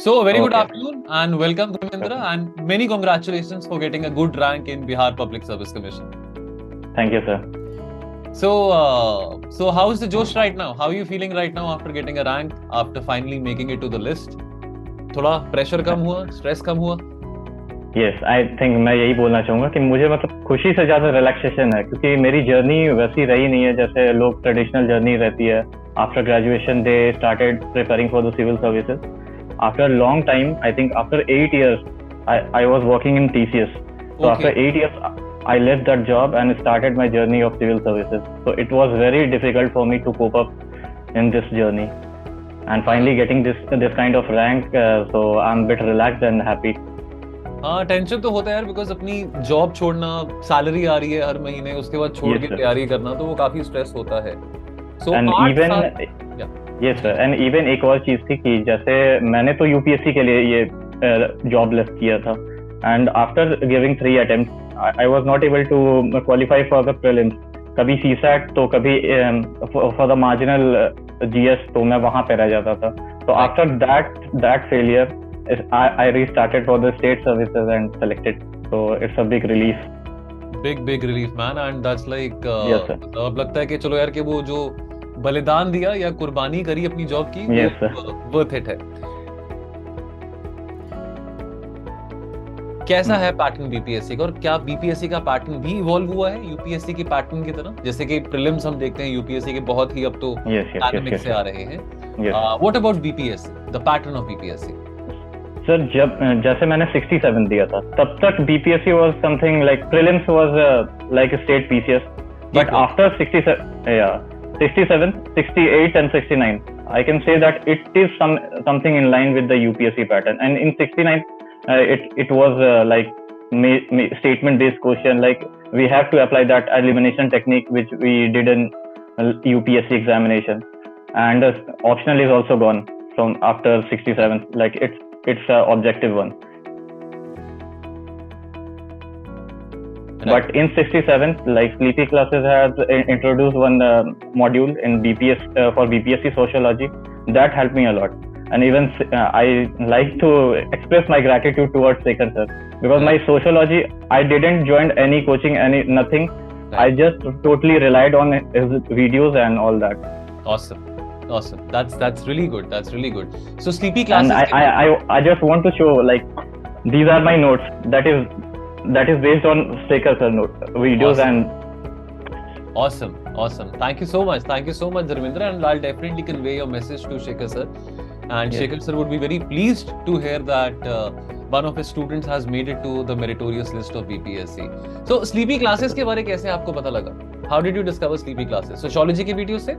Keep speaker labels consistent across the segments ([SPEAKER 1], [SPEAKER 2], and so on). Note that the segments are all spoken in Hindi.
[SPEAKER 1] So, very good
[SPEAKER 2] Okay.
[SPEAKER 1] afternoon and welcome, Dharmendra,
[SPEAKER 2] Okay.
[SPEAKER 1] and many congratulations for getting a good rank in Bihar Public Service Commission.
[SPEAKER 2] Thank you, sir.
[SPEAKER 1] So how is the Josh right now? How are you feeling right now after getting a rank, after finally making it to the list? थोड़ा प्रेशर कम हुआ, स्ट्रेस कम हुआ?
[SPEAKER 2] Yes, I think मैं यही बोलना चाहूँगा कि मुझे मतलब खुशी से ज़्यादा रिलैक्सेशन है, क्योंकि मेरी जर्नी वैसी रही नहीं है जैसे लोग ट्रेडिशनल जर्नी रहती है. After graduation, they started preparing for the civil services. After a long time, I think after 8 years, I was working in TCS. So after 8 years, I left that job and started my journey of civil services. So it was very difficult for me to cope up in this journey. And finally getting this kind of rank, so I'm a bit relaxed and happy.
[SPEAKER 1] हाँ, टेंशन तो होता है यार, बिकॉज अपनी जॉब छोड़ना, सैलरी आ रही है हर महीने, उसके बाद छोड़
[SPEAKER 2] Yes,
[SPEAKER 1] के
[SPEAKER 2] sir.
[SPEAKER 1] तैयारी करना, तो वो काफी स्ट्रेस होता है. So
[SPEAKER 2] And
[SPEAKER 1] 8
[SPEAKER 2] even
[SPEAKER 1] साल,
[SPEAKER 2] yes sir, and even एक और चीज थी कि जैसे मैंने तो यूपीएससी के लिए ये जॉब लेफ्ट किया था, and after giving 3 attempts, I was not able to qualify for the prelims. कभी CSAT तो कभी for the marginal GS, तो मैं वहां पे रह जाता था. So after that failure, I restarted for the state services and selected. So it's a big relief.
[SPEAKER 1] big relief man, and that's like
[SPEAKER 2] Yes, sir.
[SPEAKER 1] अब लगता है कि चलो यार, कि वो जो बलिदान दिया या कुर्बानी करी अपनी जॉब की,
[SPEAKER 2] Yes, sir.
[SPEAKER 1] वो वर्थ इट है. कैसा है पैटर्न बीपीएससी का, और क्या बीपीएससी का पैटर्न भी इवॉल्व हुआ है यूपीएससी के पैटर्न की तरह? जैसे कि प्रीलिम्स हम देखते हैं यूपीएससी के बहुत ही अब तो डायनामिक से आ रहे हैं. What about BPSC, the pattern of BPSC?
[SPEAKER 2] Sir, जैसे मैंने 67 दिया था, तब तक BPSC was something like prelims was like state PCS, but after 67, 68 and 69, I can say that it is something in line with the UPSC pattern. And in 69, it was like statement based question, like we have to apply that elimination technique which we did in UPSC examination, and optional is also gone from after 67, like it's objective one. Right. But in 67, like Sleepy Classes has introduced one module in BPS for BPSC sociology that helped me a lot. And even I like to express my gratitude towards Shekhar sir, because my sociology, I didn't join any coaching, nothing. Right. I just totally relied on his videos and all that.
[SPEAKER 1] Awesome. That's really good. So Sleepy Classes.
[SPEAKER 2] And I just want to show, like, these are my notes. That is based on Shekhar sir videos.
[SPEAKER 1] Awesome.
[SPEAKER 2] And
[SPEAKER 1] awesome. Thank you so much, Dharmendra, and I'll definitely convey your message to Shekhar sir. And yes, Shekhar sir would be very pleased to hear that one of his students has made it to the meritorious list of BPSC. So Sleepy Classes के बारे कैसे आपको पता लगा? How did you discover Sleepy Classes? Sociology के वीडियो से?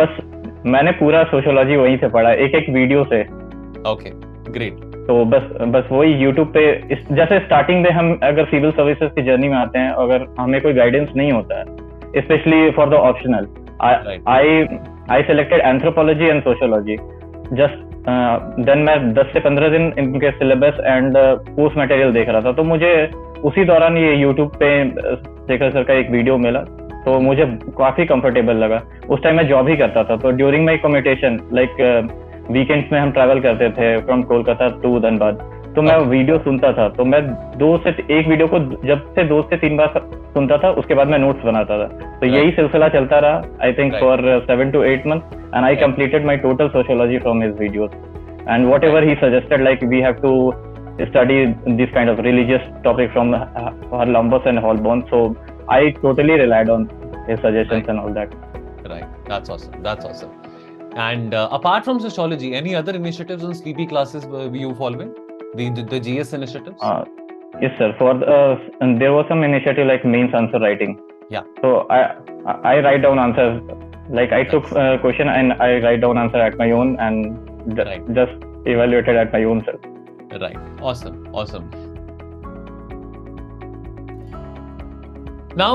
[SPEAKER 2] बस मैंने पूरा सोशियोलॉजी वहीं से पढ़ा, एक विडियो से.
[SPEAKER 1] Okay, great.
[SPEAKER 2] तो बस वही यूट्यूब पे, जैसे स्टार्टिंग में हम अगर सिविल सर्विसेज की जर्नी में आते हैं, अगर हमें कोई गाइडेंस नहीं होता है, specially for the optional, I selected anthropology and sociology. Just then मैं 10 से 15 दिन इनके सिलेबस एंड कोर्स मटेरियल देख रहा था, तो मुझे उसी दौरान ये यूट्यूब पे शेखर सर का एक वीडियो मिला, तो मुझे काफी कंफर्टेबल लगा. उस टाइम मैं जॉब ही करता था, तो during my commutation, like weekends में हम ट्रैवल करते थे फ्रॉम कोलकाता टू धनबाद, तो मैं वीडियो सुनता था. तो मैं एक वीडियो को जब से 2 से 3 बार सुनता था, उसके बाद मैं नोट्स बनाता था. तो यही सिलसिला चलता रहा, I think for 7 to 8 months, and I completed my total sociology from his videos. And whatever he suggested, like we have to study this kind of religious topic from Harlambos and Holborn, so I totally relied on his suggestions and all that.
[SPEAKER 1] Right, that's awesome. And apart from sociology, any other initiatives on Sleepy Classes you following? The GS initiatives?
[SPEAKER 2] Yes, sir. And there was some initiative like mains answer writing.
[SPEAKER 1] Yeah.
[SPEAKER 2] So I write down answers. Like I took question and I write down answer at my own, and just evaluated at my own self.
[SPEAKER 1] Right. Awesome. Now,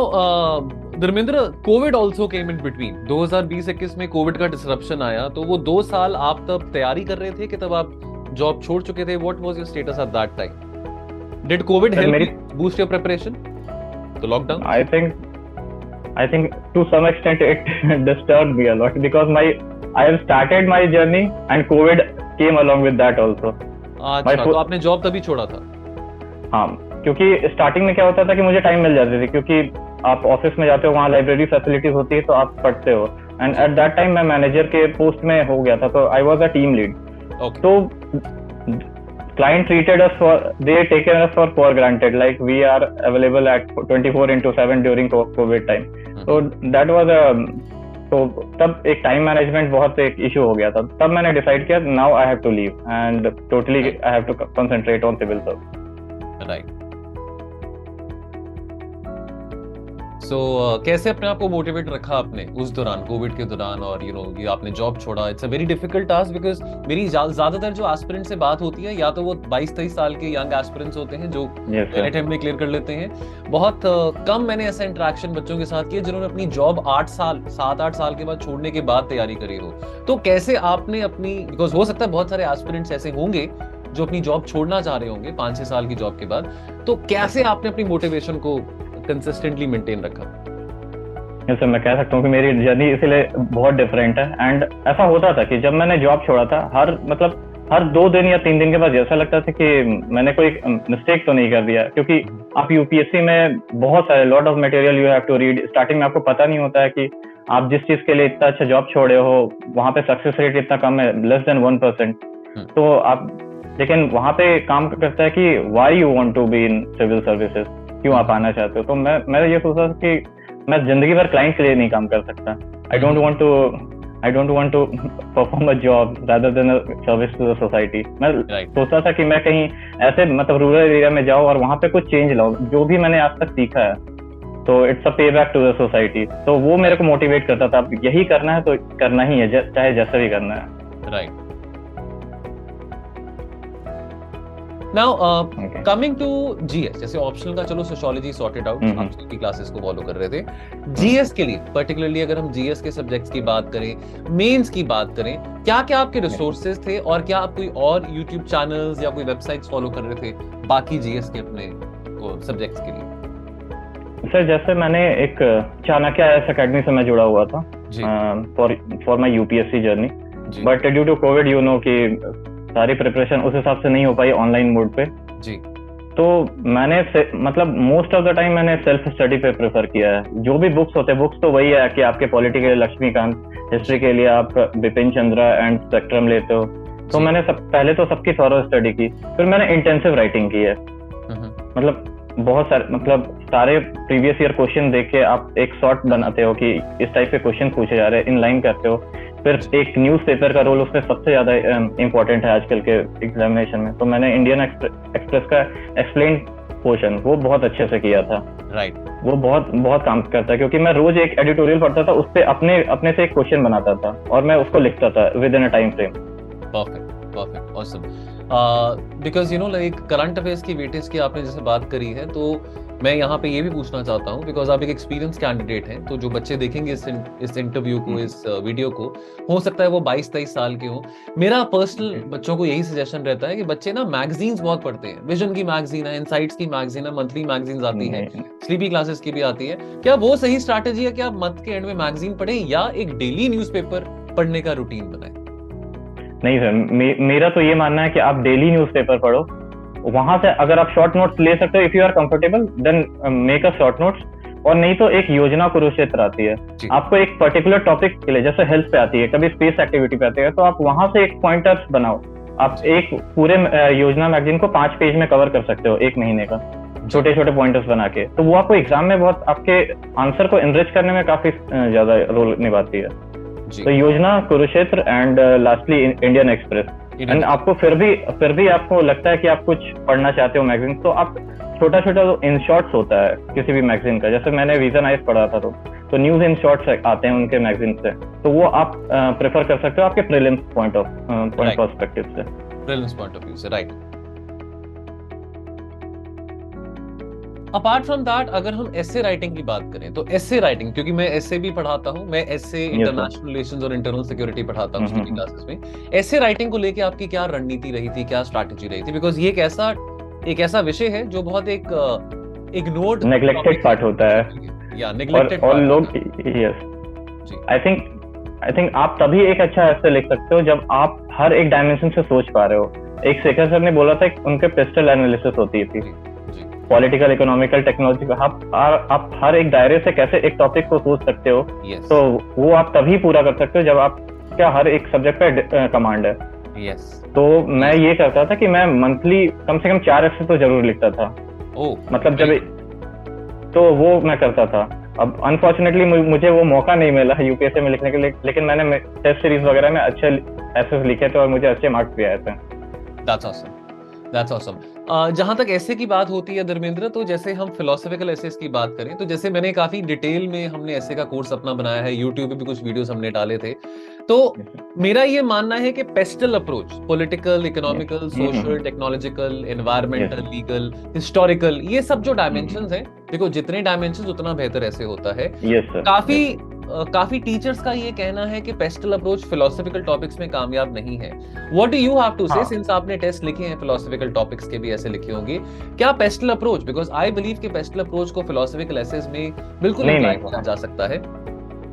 [SPEAKER 1] Dharmendra, Covid also came in between. 2020-21 में कोविड का डिसरप्शन आया, तो वो 2 साल आप तब तैयारी कर रहे थे कि तब आप जॉब छोड़ चुके थे? What was your status at that time? Did Covid help boost your preparation? The lockdown?
[SPEAKER 2] I think to some extent it disturbed me a lot, because I have started my journey and COVID came along with that also.
[SPEAKER 1] अच्छा, तो आपने जॉब तभी छोड़ा था?
[SPEAKER 2] हाँ, क्योंकि स्टार्टिंग में क्या होता था कि मुझे टाइम मिल जाती थी, क्योंकि आप ऑफिस में जाते हो, वहाँ लाइब्रेरी फैसिलिटीज होती है, तो आप पढ़ते हो, एंड एट दैट टाइम मैं मैनेजर के पोस्ट में हो गया था, तो I was a team lead. तो client treated us they taken us for granted, like we are available at 24/7 during COVID time. So that was तो तब एक टाइम मैनेजमेंट बहुत एक इशू हो गया था. तब मैंने डिसाइड किया now I have to leave and totally I have to concentrate on civil service.
[SPEAKER 1] Right. So कैसे अपने आप को मोटिवेट रखा आपने उस दौरान, कोविड के दौरान, और ये आपने जॉब छोड़ा? It's a very difficult task, because मेरी ज्यादातर जो एस्पिरेंट से बात होती है, या तो वो 22-23 साल के यंग एस्पिरेंट्स होते हैं जो अटेम्प्ट में क्लियर कर लेते हैं. बहुत कम मैंने ऐसा इंटरेक्शन बच्चों के साथ किया जिन्होंने अपनी जॉब 7-8 साल के बाद छोड़ने के बाद तैयारी करी हो. तो कैसे आपने अपनी, बिकॉज हो सकता है बहुत सारे एस्पिरेंट्स ऐसे होंगे जो अपनी जॉब छोड़ना चाह रहे होंगे 5-6 साल की जॉब के बाद, तो कैसे आपने अपनी मोटिवेशन को कंसिस्टेंटली मेंटेन रखा?
[SPEAKER 2] सर, मैं कह सकता हूँ कि मेरी जर्नी इसलिए बहुत डिफरेंट है. एंड ऐसा होता था कि जब मैंने जॉब छोड़ा था, हर 2 दिन या 3 दिन के बाद ऐसा लगता था कि मैंने कोई मिस्टेक तो नहीं कर दिया, क्योंकि आप यूपीएससी में बहुत सारे lot of material you have to read. Starting में आपको पता नहीं होता है कि आप जिस चीज के लिए इतना अच्छा जॉब छोड़े हो, वहां पे सक्सेस रेट इतना कम है, लेस देन 1%. तो आप, लेकिन वहां पे काम करता है कि why you want to be in civil services, क्यों आप आना चाहते हो. तो मैं ये सोचा कि मैं जिंदगी भर क्लाइंट के लिए नहीं काम कर सकता. I don't want to perform a job rather than a service to the society. मैं सोचता था कि मैं कहीं ऐसे मतलब रूरल एरिया में जाऊं और वहां पे कुछ चेंज लाऊं, जो भी मैंने आज तक सीखा है. तो इट्स अ पे बैक टू द सोसाइटी. तो वो मेरे को मोटिवेट करता था, यही करना है तो करना ही है, चाहे जैसा भी करना है.
[SPEAKER 1] Right. Now, coming to GS, जैसे ऑप्शनल का चलो सोशियोलॉजी सॉर्टेड आउट, आप की क्लासेस को फॉलो कर रहे थे. GS के लिए पर्टिकुलरली अगर हम GS के सब्जेक्ट्स की बात करें, मेंस की बात करें, क्या क्या आपके रिसोर्सेज थे, और क्या आप कोई और यूट्यूब चैनल्स या कोई वेबसाइट्स फॉलो कर रहे थे बाकी GS के अपने सब्जेक्ट्स के लिए?
[SPEAKER 2] सर, जैसे मैंने एक चाणक्य IAS अकेडमी से मैं जुड़ा हुआ था for my UPSC journey, but due to Covid you know कि सारी प्रिपरेशन उस हिसाब से नहीं हो पाई ऑनलाइन मोड पे
[SPEAKER 1] जी.
[SPEAKER 2] तो मैंने मतलब मोस्ट ऑफ द टाइम मैंने सेल्फ स्टडी पे प्रेफर किया है. जो भी बुक्स होते हैं, बुक्स तो वही है कि आपके पॉलिटी के लिए लक्ष्मीकांत, हिस्ट्री के लिए आप बिपिन चंद्रा एंड स्पेक्ट्रम लेते हो. तो मैंने पहले तो सबकी थॉरो स्टडी की, फिर मैंने इंटेंसिव राइटिंग की है. मतलब बहुत सारे प्रीवियस ईयर क्वेश्चन देख के आप एक सॉर्ट बनाते हो कि इस टाइप के क्वेश्चन पूछे जा रहे हैं, इनलाइन करते हो. फिर एक न्यूज़पेपर का रोल उसमें सबसे ज्यादा इम्पोर्टेंट है आजकल के एग्जामिनेशन में. तो मैंने इंडियन एक्सप्रेस का एक्सप्लेन पोर्शन वो बहुत अच्छे से किया था.
[SPEAKER 1] राइट.
[SPEAKER 2] वो बहुत काम करता है, क्योंकि मैं रोज एक एडिटोरियल पढ़ता था, उस पे अपने से एक क्वेश्चन बनाता था और मैं उसको लिखता था with in a time frame.
[SPEAKER 1] Perfect, awesome. Because like current affairs की वेटेज की आपने जैसे बात करी है, तो मैं यहाँ पे ये भी पूछना चाहता हूँ, बिकॉज आप एक एक्सपीरियंस कैंडिडेट हैं, तो जो बच्चे देखेंगे इस इंटरव्यू को, इस वीडियो को, हो सकता है वो 22-23 साल के हो. मेरा पर्सनल बच्चों को यही सजेशन रहता है कि बच्चे ना मैगजीन्स बहुत पढ़ते हैं. विजन की मैगजीन है, इनसाइट्स की मैगजीन है, मंथली मैगजीन्स आती है, स्लीपी क्लासेस की भी आती है. क्या वो सही स्ट्रैटेजी है कि आप मंथ के एंड में मैगजीन पढ़ें, या एक डेली न्यूज़पेपर पढ़ने का रूटीन बनाएं?
[SPEAKER 2] नहीं सर, मेरा तो ये मानना है कि आप डेली न्यूज़पेपर पढ़ो. वहां से अगर आप शॉर्ट नोट्स ले सकते हो, if you are comfortable then make a short notes. और नहीं तो एक योजना कुरुक्षेत्र आती है, आपको एक पर्टिकुलर टॉपिक के लिए, जैसे हेल्थ पे आती है, कभी स्पेस एक्टिविटी पे आती है, तो आप वहां से एक पॉइंटर्स बनाओ. आप एक पूरे योजना मैगजीन को 5 पेज में कवर कर सकते हो 1 महीने का, छोटे छोटे पॉइंटर्स बना के. तो वो आपको एग्जाम में बहुत आपके आंसर को एनरिच करने में काफी ज्यादा रोल निभाती है. तो योजना Kurukshetra and lastly Indian express. And आपको फिर भी आपको लगता है कि आप कुछ पढ़ना चाहते हो मैगजीन, तो आप छोटा इन शॉर्ट्स होता है किसी भी मैगजीन का. जैसे मैंने विजन आइस पढ़ा था, तो न्यूज इन शॉर्ट्स आते हैं उनके मैगजीन से, तो वो आप प्रेफर कर सकते हो आपके प्रीलिम्स पॉइंट पर्सपेक्टिव से.
[SPEAKER 1] प्रीलिम्स पॉइंट ऑफ व्यू से, राइट. अपार्ट फ्रॉम दैट, अगर हम एसे राइटिंग की बात करें, तो एसे राइटिंग, क्योंकि मैं एसे भी पढ़ाता हूं, मैं एसे इंटरनेशनल रिलेशंस और इंटरनल सिक्योरिटी पढ़ाता हूं स्टडी क्लासेस में. एसे राइटिंग को लेके आपकी क्या रणनीति रही थी, क्या स्ट्रैटेजी रही थी? बिकॉज ये एक ऐसा विषय है जो बहुत एक इग्नोर्ड,
[SPEAKER 2] नेग्लेक्टेड पार्ट होता है,
[SPEAKER 1] या नेग्लेक्टेड
[SPEAKER 2] और लोग. यस, आई थिंक आप तभी एक अच्छा ऐसे लिख सकते हो जब आप हर एक डायमेंशन से सोच पा रहे हो। एक शेखर सर ने बोला था कि उनके पेस्टल एनालिसिस होती थी, पॉलिटिकल, इकोनॉमिकल, टेक्नोलॉजी, आप हर एक दायरे से कैसे एक टॉपिक को सोच सकते हो। तो वो आप तभी पूरा कर सकते हो जब आप क्या हर एक सब्जेक्ट पे कमांड है। तो मैं ये करता था कि मैं मंथली कम से कम 4 एस्से तो जरूर लिखता था। मतलब जब तो वो मैं करता था। अब अनफॉर्चुनेटली मुझे वो मौका नहीं मिला यूपीएससी में लिखने के लिए, लेकिन मैंने टेस्ट सीरीज वगैरह में अच्छे एसेस लिखे थे और मुझे अच्छे मार्क्स भी आए थे।
[SPEAKER 1] That's awesome. जहां तक ऐसे की बात होती है धर्मेंद्र, तो जैसे हम फिलोसॉफिकल एसेस की बात करें, तो जैसे मैंने काफी डिटेल में हमने ऐसे का कोर्स अपना बनाया है, यूट्यूब पे भी कुछ वीडियोस हमने डाले थे। तो मेरा ये मानना है कि PESTLE approach, political, economical, social, technological, environmental, legal, historical, ये सब जो डायमेंशंस हैं, देखो जितने डायमेंशंस उतना बेहतर ऐसे होता है। काफी टीचर्स का ये कहना है कि पेस्टल अप्रोच फिलोसॉफिकल टॉपिक्स में कामयाब नहीं है। What do you have to say, since आपने टेस्ट लिखे हैं फिलोसॉफिकल टॉपिक्स के भी ऐसे लिखे होंगे, क्या PESTLE approach, because I believe कि पेस्टल अप्रोच को फिलोसॉफिकल एसेस में बिल्कुल अप्लाई किया जा सकता है।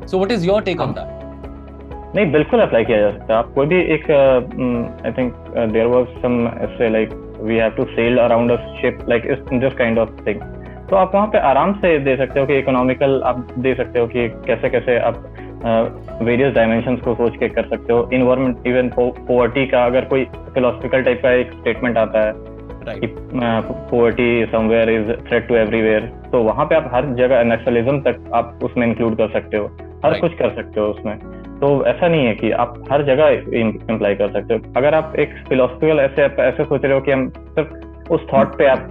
[SPEAKER 1] So what is your take on that?
[SPEAKER 2] नहीं, बिल्कुल अप्लाई किया जा सकता है। आप कोई भी एक I think there was some essay like we have to sail around a ship, like this kind of thing. तो आप वहाँ पे आराम से दे सकते हो कि इकोनॉमिकल आप दे सकते हो कि कैसे कैसे आप वेरियस डायमेंशंस को सोच के कर सकते हो। इन्वायरमेंट, इवन पॉवर्टी का अगर कोई फिलोसॉफिकल टाइप का एक स्टेटमेंट आता है कि poverty somewhere is threat to everywhere, तो वहाँ पे आप हर जगह नेशनलिज्म तक आप उसमें इंक्लूड कर सकते हो, हर कुछ कर सकते हो उसमें। तो ऐसा नहीं है कि आप हर जगह इम्प्लाई कर सकते हो। अगर आप एक फिलोसॉफिकल ऐसे सोच रहे हो कि हम सिर्फ उस थॉट पे आप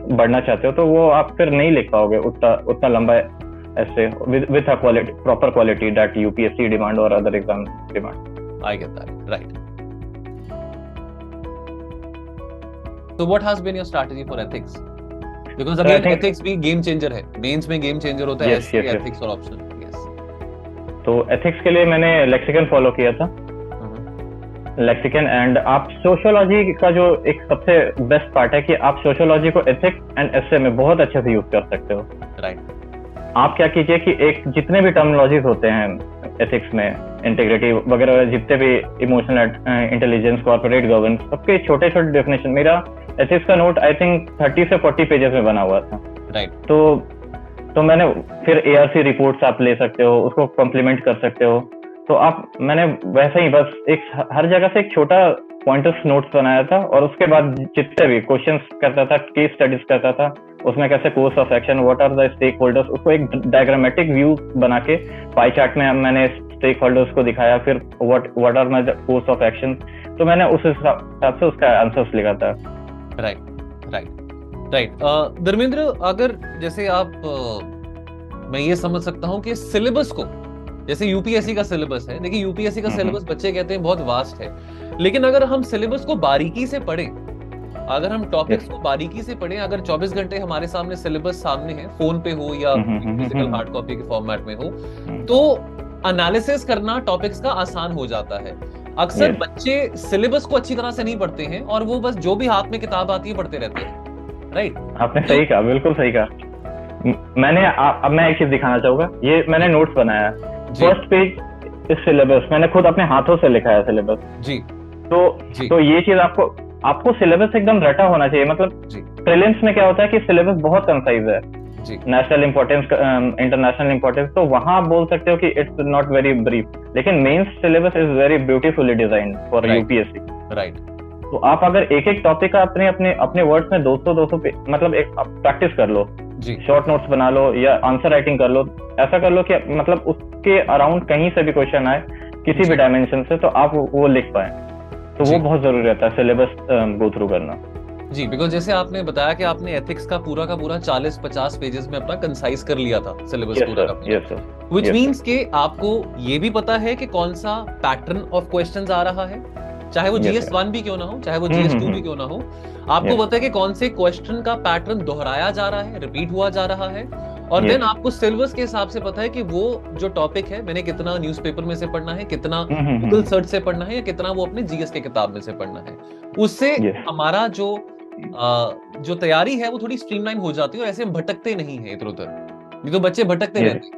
[SPEAKER 2] बढ़ना चाहते हो, तो वो आप फिर नहीं लिख पाओगे उतना लंबा ऐसे with a quality, proper quality that UPSC demand और other exam demand.
[SPEAKER 1] I get that, right. So what has been your strategy for ethics? Because again, ethics भी गेम चेंजर है, मेंस में गेम चेंजर होता है, ethics और ऑप्शनल।
[SPEAKER 2] तो एथिक्स के लिए मैंने लेक्सिकन फॉलो किया था, लेक्सिकन। एंड आप सोशियोलॉजी का जो एक सबसे बेस्ट पार्ट है कि आप सोशियोलॉजी को एथिक्स एंड एसे में बहुत अच्छे से यूज कर सकते हो।
[SPEAKER 1] राइट।
[SPEAKER 2] आप क्या कीजिए कि एक जितने भी टर्मिनोलॉजीज होते हैं एथिक्स में, इंटीग्रिटी वगैरह, जितने भी इमोशनल इंटेलिजेंस, कॉर्पोरेट गवर्नेंस, सबके छोटे छोटे डेफिनेशन, मेरा एथिक्स का नोट आई थिंक 30 से 40 पेजेस में बना हुआ था।
[SPEAKER 1] राइट।
[SPEAKER 2] तो मैंने फिर एआरसी रिपोर्ट्स आप ले सकते हो, उसको कॉम्प्लीमेंट कर सकते हो। तो मैंने वैसे ही बस एक हर जगह से एक छोटा पॉइंटर्स नोट्स बनाया था, और उसके बाद जितने भी क्वेश्चंस करता था, केस स्टडीज करता था, उसमें कैसे course of action, what are the stakeholders, उसको एक डायग्रामेटिक व्यू बना के पाई चार्ट में मैंने स्टेक होल्डर्स को दिखाया, फिर what are my course of action. तो मैंने उस हिसाब से उसका आंसर्स लिखा था।
[SPEAKER 1] राइट। धर्मेंद्र, अगर जैसे आप मैं ये समझ सकता हूँ कि सिलेबस को, जैसे यूपीएससी का सिलेबस है, देखिए यूपीएससी का सिलेबस बच्चे कहते हैं बहुत वास्ट है, लेकिन अगर हम सिलेबस को बारीकी से पढ़ें, अगर हम टॉपिक्स को बारीकी से पढ़ें, अगर 24 घंटे हमारे सामने सिलेबस सामने है, फोन पे हो या फिजिकल हार्ड कॉपी के फॉर्मेट में हो, तो एनालिसिस करना टॉपिक्स का आसान हो जाता है। अक्सर बच्चे सिलेबस को अच्छी तरह से नहीं पढ़ते हैं और वो बस जो भी हाथ में किताब आती है पढ़ते रहते हैं। राइट,
[SPEAKER 2] आपने सही कहा, बिल्कुल सही कहा। अब मैं एक चीज दिखाना चाहूंगा, ये मैंने नोट्स बनाया, फर्स्ट पेज इस सिलेबस मैंने खुद अपने हाथों से लिखा है सिलेबस जी। तो ये चीज आपको सिलेबस एकदम रटा होना चाहिए। मतलब प्रीलिम्स में क्या होता है कि सिलेबस बहुत कंसाइज है, नेशनल इंपॉर्टेंस, इंटरनेशनल इंपॉर्टेंस, तो वहां आप बोल सकते हो कि इट्स नॉट वेरी ब्रीफ, लेकिन mains syllabus is very beautifully designed for UPSC.
[SPEAKER 1] Right.
[SPEAKER 2] तो आप अगर एक एक टॉपिक का अपने वर्ड्स में 200 मतलब एक प्रैक्टिस कर लो, शॉर्ट नोट्स बना लो या आंसर राइटिंग कर लो, ऐसा कर लो कि मतलब उसके अराउंड कहीं से भी क्वेश्चन आए किसी भी डायमेंशन से, तो आप वो लिख पाए। तो वो बहुत जरूरी रहता है सिलेबस गो थ्रू करना
[SPEAKER 1] जी। बिकॉज जैसे आपने बताया कि आपने एथिक्स का पूरा 40-50 पेजेस में अपना कंसाइज कर लिया था सिलेबस पूरा का पूरा, व्हिच मींस कि आपको ये भी पता है कि कौन सा पैटर्न ऑफ क्वेश्चंस आ रहा है, चाहे वो GS1 भी क्यों ना हो, चाहे वो GS2 भी क्यों ना हो, आपको पता है कि कौन से क्वेश्चन का पैटर्न दोहराया जा रहा है, रिपीट हुआ जा रहा है, और देन आपको सिलेबस के हिसाब से पता है कि वो जो टॉपिक है मैंने कितना न्यूज़पेपर में से पढ़ना है, कितना गूगल सर्च से पढ़ना है, या कितना वो अपने GS के किताब में से पढ़ना है। उससे हमारा जो तैयारी है वो थोड़ी स्ट्रीमलाइन हो जाती है और ऐसे हम भटकते नहीं है इधर उधर, नहीं तो बच्चे भटकते रहते हैं।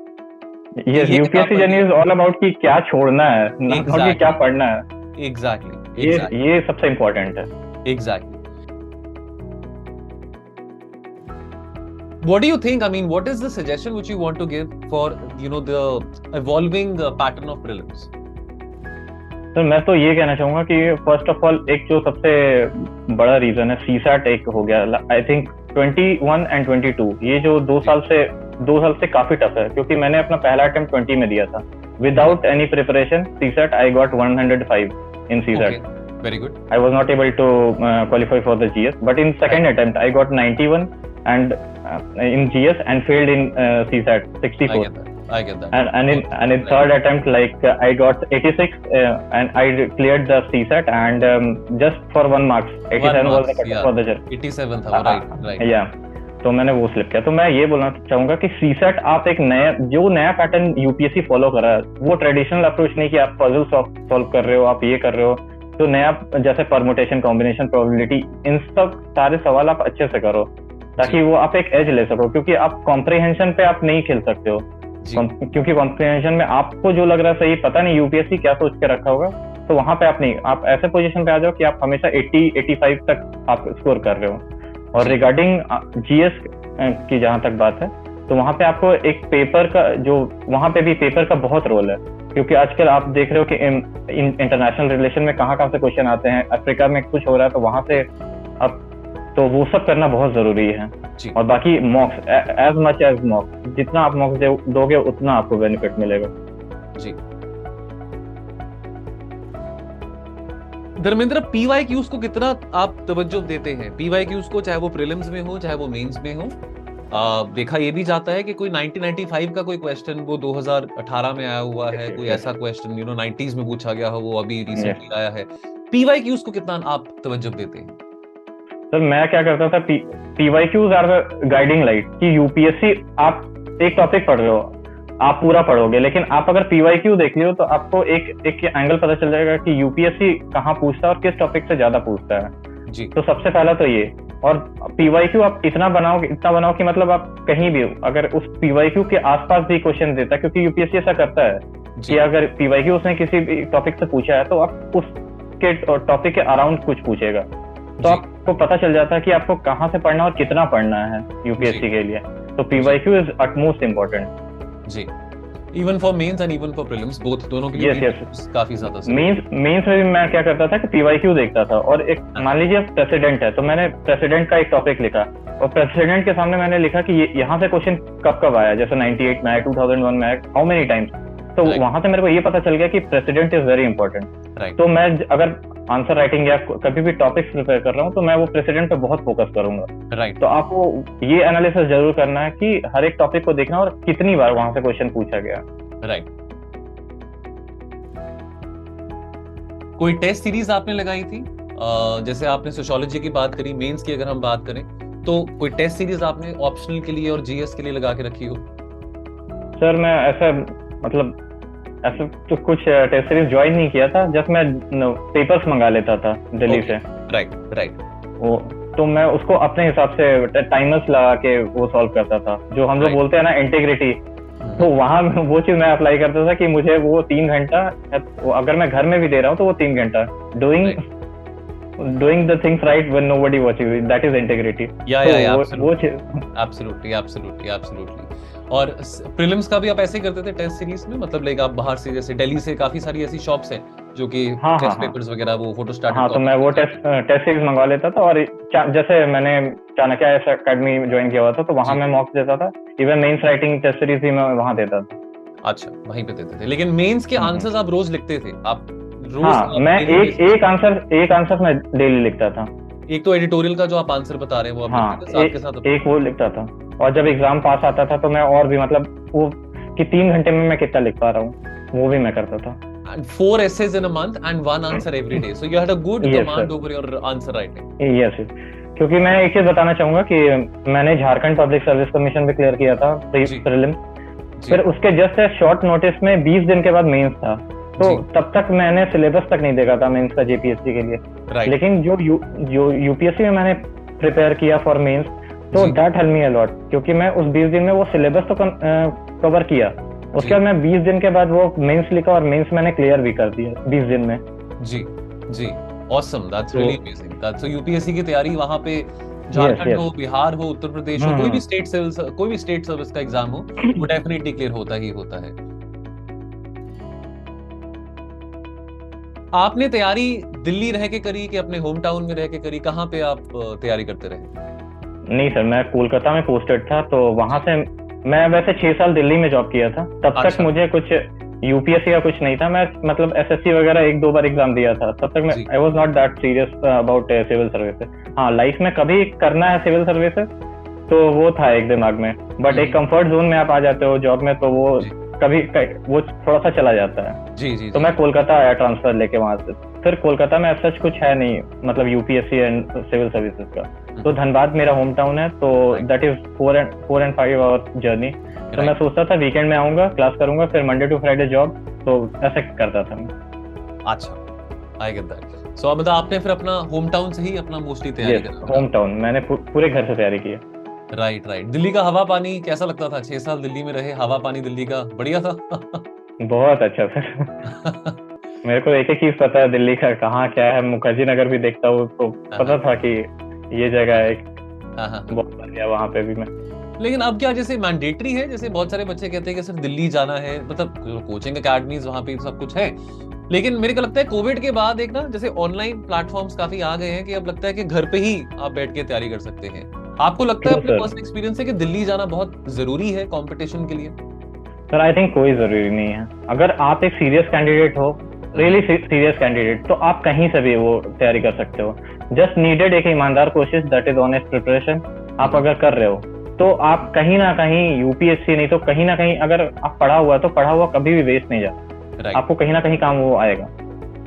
[SPEAKER 2] UPSC journey is all about कि क्या छोड़ना है, नॉट कि क्या पढ़ना है।
[SPEAKER 1] एग्जैक्टली
[SPEAKER 2] ये सबसे इम्पोर्टेंट है।
[SPEAKER 1] Exactly. What do you think? I mean, what is the suggestion which you want to give for, you know, the evolving pattern of prelims?
[SPEAKER 2] तो मैं तो ये कहना चाहूंगा कि फर्स्ट ऑफ ऑल एक जो सबसे बड़ा रीजन है सीसैट एक हो गया, आई थिंक 21 एंड 22, ये जो 2 साल से काफी टफ है, क्योंकि मैंने अपना पहला अटेम्प्ट 20 में दिया था without any preparation CSAT. I got 105 in CSAT.
[SPEAKER 1] Very good.
[SPEAKER 2] I was not able to qualify for the GS, but in second attempt I got 91 and in GS and failed in CSAT 64.
[SPEAKER 1] I get that.
[SPEAKER 2] And in third attempt, like I got 86 and I cleared the CSAT and just for 1 marks, 87 was the cut for the jury.
[SPEAKER 1] 87 था, right.
[SPEAKER 2] Yeah. तो मैंने वो स्लिप किया। तो मैं ये बोलना चाहूंगा कि सीसेट आप एक नया पैटर्न यूपीएससी फॉलो कर रहा है, वो ट्रेडिशनल अप्रोच नहीं कि आप पजल सॉल्व कर रहे हो, आप ये कर रहे हो, तो नया जैसे परमुटेशन, कॉम्बिनेशन, प्रोबेबिलिटी, इन सब सारे सवाल आप अच्छे से करो ताकि वो आप एक एज ले सको, क्योंकि आप कॉम्प्रिहेंशन पे आप नहीं खेल सकते हो, क्योंकि कॉम्प्रिहेंशन में आपको जो लग रहा है सही, पता नहीं यूपीएससी क्या सोच के रखा होगा, तो वहां पे आप नहीं, आप ऐसे पोजीशन पे आ जाओ कि आप हमेशा 80-85 तक आप स्कोर कर रहे हो। और रिगार्डिंग जीएस की जहां तक बात है, तो वहां पे आपको एक पेपर का, जो वहां पे भी पेपर का बहुत रोल है, क्योंकि आजकल आप देख रहे हो कि इंटरनेशनल रिलेशन में कहाँ से क्वेश्चन आते हैं, अफ्रीका में कुछ हो रहा है तो वहां से अब, तो वो सब करना बहुत जरूरी है। और बाकी mocks, as much as mocks, जितना आप मॉक्स दोगे उतना आपको बेनिफिट मिलेगा।
[SPEAKER 1] जी धर्मेंद्र, पीवाईक्यूज को कितना आप तवज्जो देते हैं? पीवाईक्यूज को, चाहे वो प्रीलिम्स में हो चाहे वो मेंस में हो। देखा ये भी जाता है कि कोई 1995 का कोई क्वेश्चन वो 2018 में आया हुआ है, कोई ऐसा क्वेश्चन 90s में पूछा गया हो, वो अभी रिसेंटली आया है। पीवाईक्यूज को कितना आप तवज्जो देते हैं?
[SPEAKER 2] सर मैं क्या करता था, पीवाईक्यूज आर गाइडिंग लाइट, कि यूपीएससी आप एक टॉपिक पढ़ रहे हो, आप पूरा पढ़ोगे, लेकिन आप अगर पीवाईक्यू देख लियो तो आपको एक एंगल पता चल जाएगा कि यूपीएससी कहाँ पूछता है और किस टॉपिक से ज्यादा पूछता है जी। तो सबसे पहला तो ये, और पीवाईक्यू आप इतना बनाओ कि मतलब आप कहीं भी हो, अगर उस पीवाईक्यू के आसपास भी क्वेश्चन देता है, क्योंकि यूपीएससी ऐसा करता है कि अगर पीवाईक्यू उसने किसी भी टॉपिक से पूछा है तो आप उसके टॉपिक के अराउंड कुछ पूछेगा, तो आपको पता चल जाता है कि आपको कहाँ से पढ़ना और कितना पढ़ना है यूपीएससी के लिए। तो पीवाईक्यू इज अटमोस्ट इम्पोर्टेंट जी,
[SPEAKER 1] even for mains and even for prelims, both दोनों के लिए।
[SPEAKER 2] yes.
[SPEAKER 1] काफी ज्यादा।
[SPEAKER 2] मेंस में भी मैं क्या करता था कि पीवाईक्यू देखता था, और एक मान लीजिए प्रेसिडेंट है, तो मैंने प्रेसिडेंट का एक टॉपिक लिखा, और प्रेसिडेंट के सामने मैंने लिखा कि यहाँ से क्वेश्चन कब आया, जैसे 98 में आया, 2001 में आया, हाउ मेनी टाइम्स, तो वहां से मेरे को ये पता चल गया कि प्रेसिडेंट इज वेरी इंपॉर्टेंट। तो मैं अगर आंसर राइटिंग या कभी भी टॉपिक्स प्रिपेयर कर रहा हूँ तो मैं वो प्रेसिडेंट पे बहुत फोकस करूंगा। तो आपको ये एनालिसिस जरूर करना है कि हर एक टॉपिक को देखना और कितनी बार वहां से क्वेश्चन पूछा गया।
[SPEAKER 1] कोई टेस्ट सीरीज आपने लगाई थी? जैसे आपने सोशियोलॉजी की बात करी, मेंस की अगर हम बात करें तो कोई टेस्ट सीरीज आपने ऑप्शनल के लिए और जीएस के लिए लगा के रखी हो? सर
[SPEAKER 2] मैं ऐसा तो कुछ टेस्ट सीरीज ज्वाइन नहीं किया था, जस्ट मैं पेपर्स मंगा लेता था दिल्ली से।
[SPEAKER 1] राइट।
[SPEAKER 2] वो तो मैं उसको अपने हिसाब से टाइमर्स लगा के वो सॉल्व करता था, जो हम लोग बोलते हैं ना इंटीग्रिटी, तो वहां वो चीज मैं अप्लाई करता था कि मुझे वो 3 घंटा, अगर मैं घर में भी दे रहा हूँ तो वो 3 घंटा doing the things right when nobody watching, that is integrity. वो
[SPEAKER 1] एब्सोल्युटली। और प्रीलिम्स का भी आप ऐसे ही करते थे टेस्ट सीरीज में? मतलब लाइक आप बाहर से, जैसे दिल्ली से काफी सारी ऐसी शॉप्स हैं जो कि टेस्ट पेपर्स वगैरह वो फोटोस्टैट।
[SPEAKER 2] तो मैं वो टेस्ट सीरीज मंगवा लेता था, और जैसे मैंने चाणक्य एकेडमी ज्वाइन किया हुआ था तो वहां मैं मॉक्स देता था, even mains writing test series भी मैं वहां देता था।
[SPEAKER 1] अच्छा, वहीं पे देते थे। लेकिन मेंस के आंसर्स आप रोज लिखते थे? आप रोज?
[SPEAKER 2] हाँ, मैं एक आंसर मैं डेली लिखता था।
[SPEAKER 1] एक तो एडिटोरियल का जो आप आंसर बता रहे हैं वो
[SPEAKER 2] साथ के साथ एक वो लिखता था, और जब एग्जाम पास आता था तो मैं और भी, मतलब वो कि 3 घंटे में मैं कितना लिख पा रहा हूँ वो भी मैं करता था।
[SPEAKER 1] And 4 essays in a month and 1 answer every day. So you had a good command over your answer writing.
[SPEAKER 2] Yes. क्योंकि मैं एक चीज बताना चाहूंगा कि मैंने झारखंड पब्लिक सर्विस कमीशन भी क्लियर किया था प्रीलिम्स, फिर उसके जस्ट शॉर्ट नोटिस में 20 दिन के बाद मेंस था, तो तब तक मैंने सिलेबस तक नहीं देखा था मेंस का जेपीएससी के लिए। लेकिन जो यूपीएससी में मैंने प्रिपेयर किया फॉर मेंस, तो that help me a lot, क्योंकि मैं उस 20 दिन में वो सिलेबस तो कवर किया, उसके बाद मैं 20 दिन के बाद वो मेंस लिखा और मेंस मैंने क्लियर भी कर दिया 20 दिन में।
[SPEAKER 1] जी जी, ऑसम, दैट्स
[SPEAKER 2] तो
[SPEAKER 1] really amazing. That's so UPSC की तैयारी वहां पे झारखंड
[SPEAKER 2] यस
[SPEAKER 1] हो,
[SPEAKER 2] यस।
[SPEAKER 1] बिहार हो, उत्तर प्रदेश हो, कोई भी स्टेट सर्विस का एग्जाम हो, वो डेफिनेटली क्लियर होता ही होता है। आपने तैयारी दिल्ली रह के करी कि अपने होम टाउन में रह के करी? कहाँ पे आप तैयारी करते रहे?
[SPEAKER 2] नहीं सर, मैं कोलकाता में पोस्टेड था, तो वहां
[SPEAKER 1] जी।
[SPEAKER 2] से मैं वैसे 6 साल दिल्ली में जॉब किया था। तब तक
[SPEAKER 1] अच्छा।
[SPEAKER 2] मुझे कुछ यूपीएससी का कुछ नहीं था। मैं मतलब एसएससी वगैरह 1-2 बार एग्जाम दिया था। तब तक मैं
[SPEAKER 1] जी
[SPEAKER 2] I was not that serious about civil services. हाँ, लाइफ में कभी करना है सिविल सर्विसेज तो वो था एक दिमाग में, बट एक कंफर्ट जोन में आप आ जाते हो जॉब में, तो वो
[SPEAKER 1] जी
[SPEAKER 2] वो थोड़ा सा चला जाता है।
[SPEAKER 1] जी जी
[SPEAKER 2] तो
[SPEAKER 1] जी।
[SPEAKER 2] मैं कोलकाता आया ट्रांसफर लेके वहां से। फिर कोलकाता में सच कुछ है नहीं, मतलब यूपीएससी एंड सिविल सर्विसेज का। तो धनबाद मेरा होम टाउन है, तो
[SPEAKER 1] Right.
[SPEAKER 2] That is 4 and 5 our journey. तो मैं
[SPEAKER 1] Right.
[SPEAKER 2] सोचता था वीकेंड में आऊंगा, क्लास करूंगा, फिर मंडे टू फ्राइडे जॉब, तो ऐसे करता था मैं।
[SPEAKER 1] अच्छा, आई गेट दैट। सो अब मतलब आपने फिर अपना होम टाउन से ही अपना मोस्टली तैयारी
[SPEAKER 2] यस,
[SPEAKER 1] करा
[SPEAKER 2] होम टाउन मैंने पूरे घर से तैयारी की है।
[SPEAKER 1] Right right. दिल्ली का हवा पानी कैसा लगता था? 6 साल दिल्ली में रहे, हवा पानी दिल्ली का बढ़िया था?
[SPEAKER 2] बहुत अच्छा सर। मेरे को एक एक चीज पता है दिल्ली का, कहाँ क्या है। मुखर्जी नगर भी देखता हूँ तो पता था कि ये जगह है। बहुत बढ़िया, वहां पे भी मैं।
[SPEAKER 1] लेकिन अब क्या जैसे मैंडेटरी है, जैसे बहुत सारे बच्चे कहते हैं कि सर दिल्ली जाना है, मतलब कोचिंग अकेडमीज वहां पे सब कुछ है, लेकिन मेरे को लगता है कोविड के बाद एक ना जैसे ऑनलाइन प्लेटफॉर्म्स काफी आ गए हैं कि अब लगता है कि घर पे ही आप बैठ के तैयारी कर सकते हैं। आपको लगता है
[SPEAKER 2] True,
[SPEAKER 1] अपने
[SPEAKER 2] sir.
[SPEAKER 1] पर्सनल एक्सपीरियंस से कि दिल्ली जाना बहुत जरूरी है कंपटीशन के लिए?
[SPEAKER 2] सर आई थिंक कोई जरूरी नहीं है। अगर आप एक सीरियस कैंडिडेट हो, रियली सीरियस कैंडिडेट, तो आप कहीं से भी वो तैयारी कर सकते हो। जस्ट नीडेड एक ईमानदार कोशिश, दैट इज ऑनेस्ट प्रिपरेशन। आप अगर कर रहे हो तो आप कहीं ना कहीं यूपीएससी नहीं तो कहीं ना कहीं, अगर आप पढ़ा हुआ तो पढ़ा हुआ कभी भी वेस्ट नहीं जाता।
[SPEAKER 1] राइट
[SPEAKER 2] आपको कहीं ना कहीं काम वो आएगा।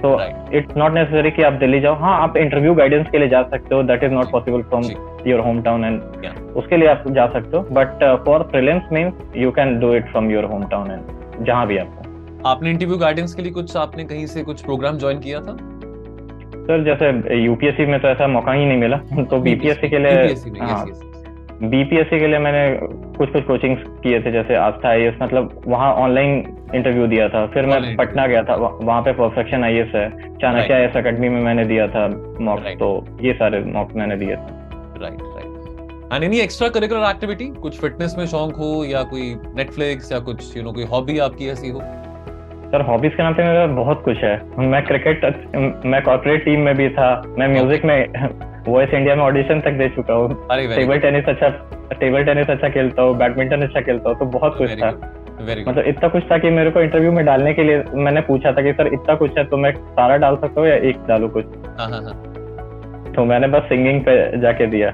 [SPEAKER 2] तो
[SPEAKER 1] राइट
[SPEAKER 2] इट्स नॉट नेसेसरी कि आप दिल्ली जाओ। हाँ, आप इंटरव्यू गाइडेंस के लिए जा सकते हो, that is not possible from your home town, and उसके लिए आप जा सकते हो। But for prelims means you can do it from your home town and जहां भी आपको।
[SPEAKER 1] आपने इंटरव्यू गाइडेंस के लिए कुछ आपने कहीं से कुछ प्रोग्राम ज्वाइन किया था?
[SPEAKER 2] सर जैसे यूपीएससी में तो ऐसा मौका ही नहीं मिला, तो बीपीएससी के लिए, हाँ, बीपीएससी के लिए मैंने कुछ कोचिंग्स किए थे, जैसे आस्था आईएएस, मतलब वहाँ ऑनलाइन इंटरव्यू दिया था। फिर मैं पटना गया था, वहाँ पे परफेक्शन आईएएस है, चाणक्य आईएएस अकेडमी में मैंने दिया था मॉक। तो ये सारे मॉक मैंने दिए थे।
[SPEAKER 1] Right right. And any extra curricular activity, कुछ फिटनेस में शौक हो या कोई नेटफ्लिक्स या कुछ कोई हॉबी आपकी ऐसी हो?
[SPEAKER 2] सर हॉबीज के नाम पे मेरा बहुत कुछ है। मैं क्रिकेट, मैं कॉर्पोरेट टीम में भी था, मैं म्यूजिक में वॉइस इंडिया में ऑडिशन तक दे चुका हूँ, टेबल टेनिस अच्छा खेलता हूँ, बैडमिंटन अच्छा खेलता हूँ, तो बहुत कुछ था। मतलब इतना कुछ था कि मेरे को इंटरव्यू में डालने के लिए मैंने पूछा था कि सर इतना कुछ है तो मैं सारा डाल सकता हूँ या एक डालू कुछ। तो मैंने बस सिंगिंग पे जाके दिया।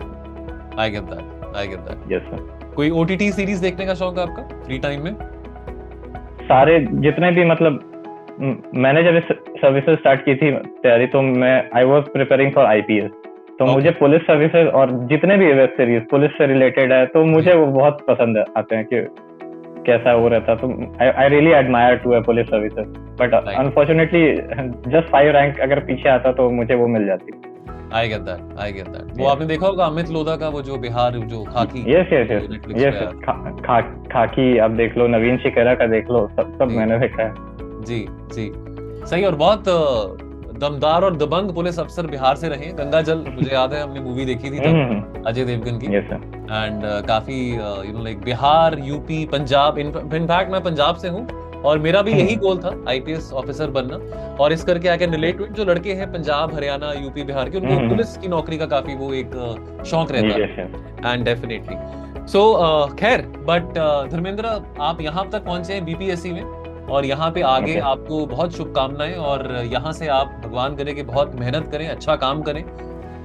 [SPEAKER 1] I get that.
[SPEAKER 2] Yes sir.
[SPEAKER 1] कोई ओटीटी सीरीज देखने का शौक है आपका फ्री टाइम में?
[SPEAKER 2] सारे जितने भी, मतलब मैंने जब सर्विसेज स्टार्ट की थी तैयारी, तो मैं I was preparing for IPS. तो मुझे पुलिस सर्विसेज और जितने भी वेब सीरीज पुलिस से रिलेटेड है, तो मुझे वो बहुत पसंद आते हैं कि कैसा वो रहता। तो I really admire to police services, but unfortunately just 5 rank अगर पीछे आता तो मुझे वो मिल जाती।
[SPEAKER 1] I get that. वो आपने देखा होगा अमित लोधा का, वो जो बिहार जो खाकी।
[SPEAKER 2] यस खाकी आप देख लो, नवीन शिकेरा का देख लो, सब मैंने देखा है।
[SPEAKER 1] जी जी, सही। और बहुत दमदार और दबंग पुलिस अफसर बिहार से रहे। गंगा जल मुझे याद है, हमने मूवी देखी थी तब अजय देवगन की। एंड काफी like Bihar, UP, Punjab, in fact मैं पंजाब से हूँ और मेरा भी यही गोल था आईपीएस ऑफिसर बनना। और इस करके I can relate to it, जो लड़के हैं पंजाब, हरियाणा, यूपी, बिहार के, उनको पुलिस की नौकरी का काफी वो एक शौक रहता है। एंड डेफिनेटली सो खैर, बट धर्मेंद्र, आप यहाँ तक पहुंचे हैं बीपीएससी में, और यहाँ पे आगे आपको बहुत शुभकामनाएं। और यहाँ से आप भगवान करे कि बहुत मेहनत करें, अच्छा काम करें,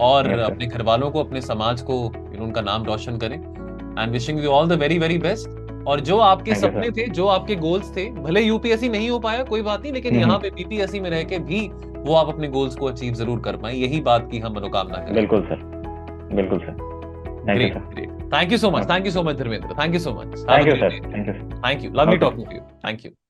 [SPEAKER 1] और अपने घर वालों को, अपने समाज को उनका नाम रोशन करें। And wishing you all the very very best. और जो आपके सपने थे, जो आपके गोल्स थे, भले यूपीएससी नहीं हो पाया कोई बात नहीं, लेकिन यहाँ पे बीपीएससी में रह के भी वो आप अपने गोल्स को अचीव जरूर कर पाए, यही बात की हम मनोकामना करें।
[SPEAKER 2] बिल्कुल सर, बिल्कुल sir.
[SPEAKER 1] Great, thank you so much Dharmendra, thank you so much.
[SPEAKER 2] Thank you sir, thank you,
[SPEAKER 1] lovely talking to you, thank you.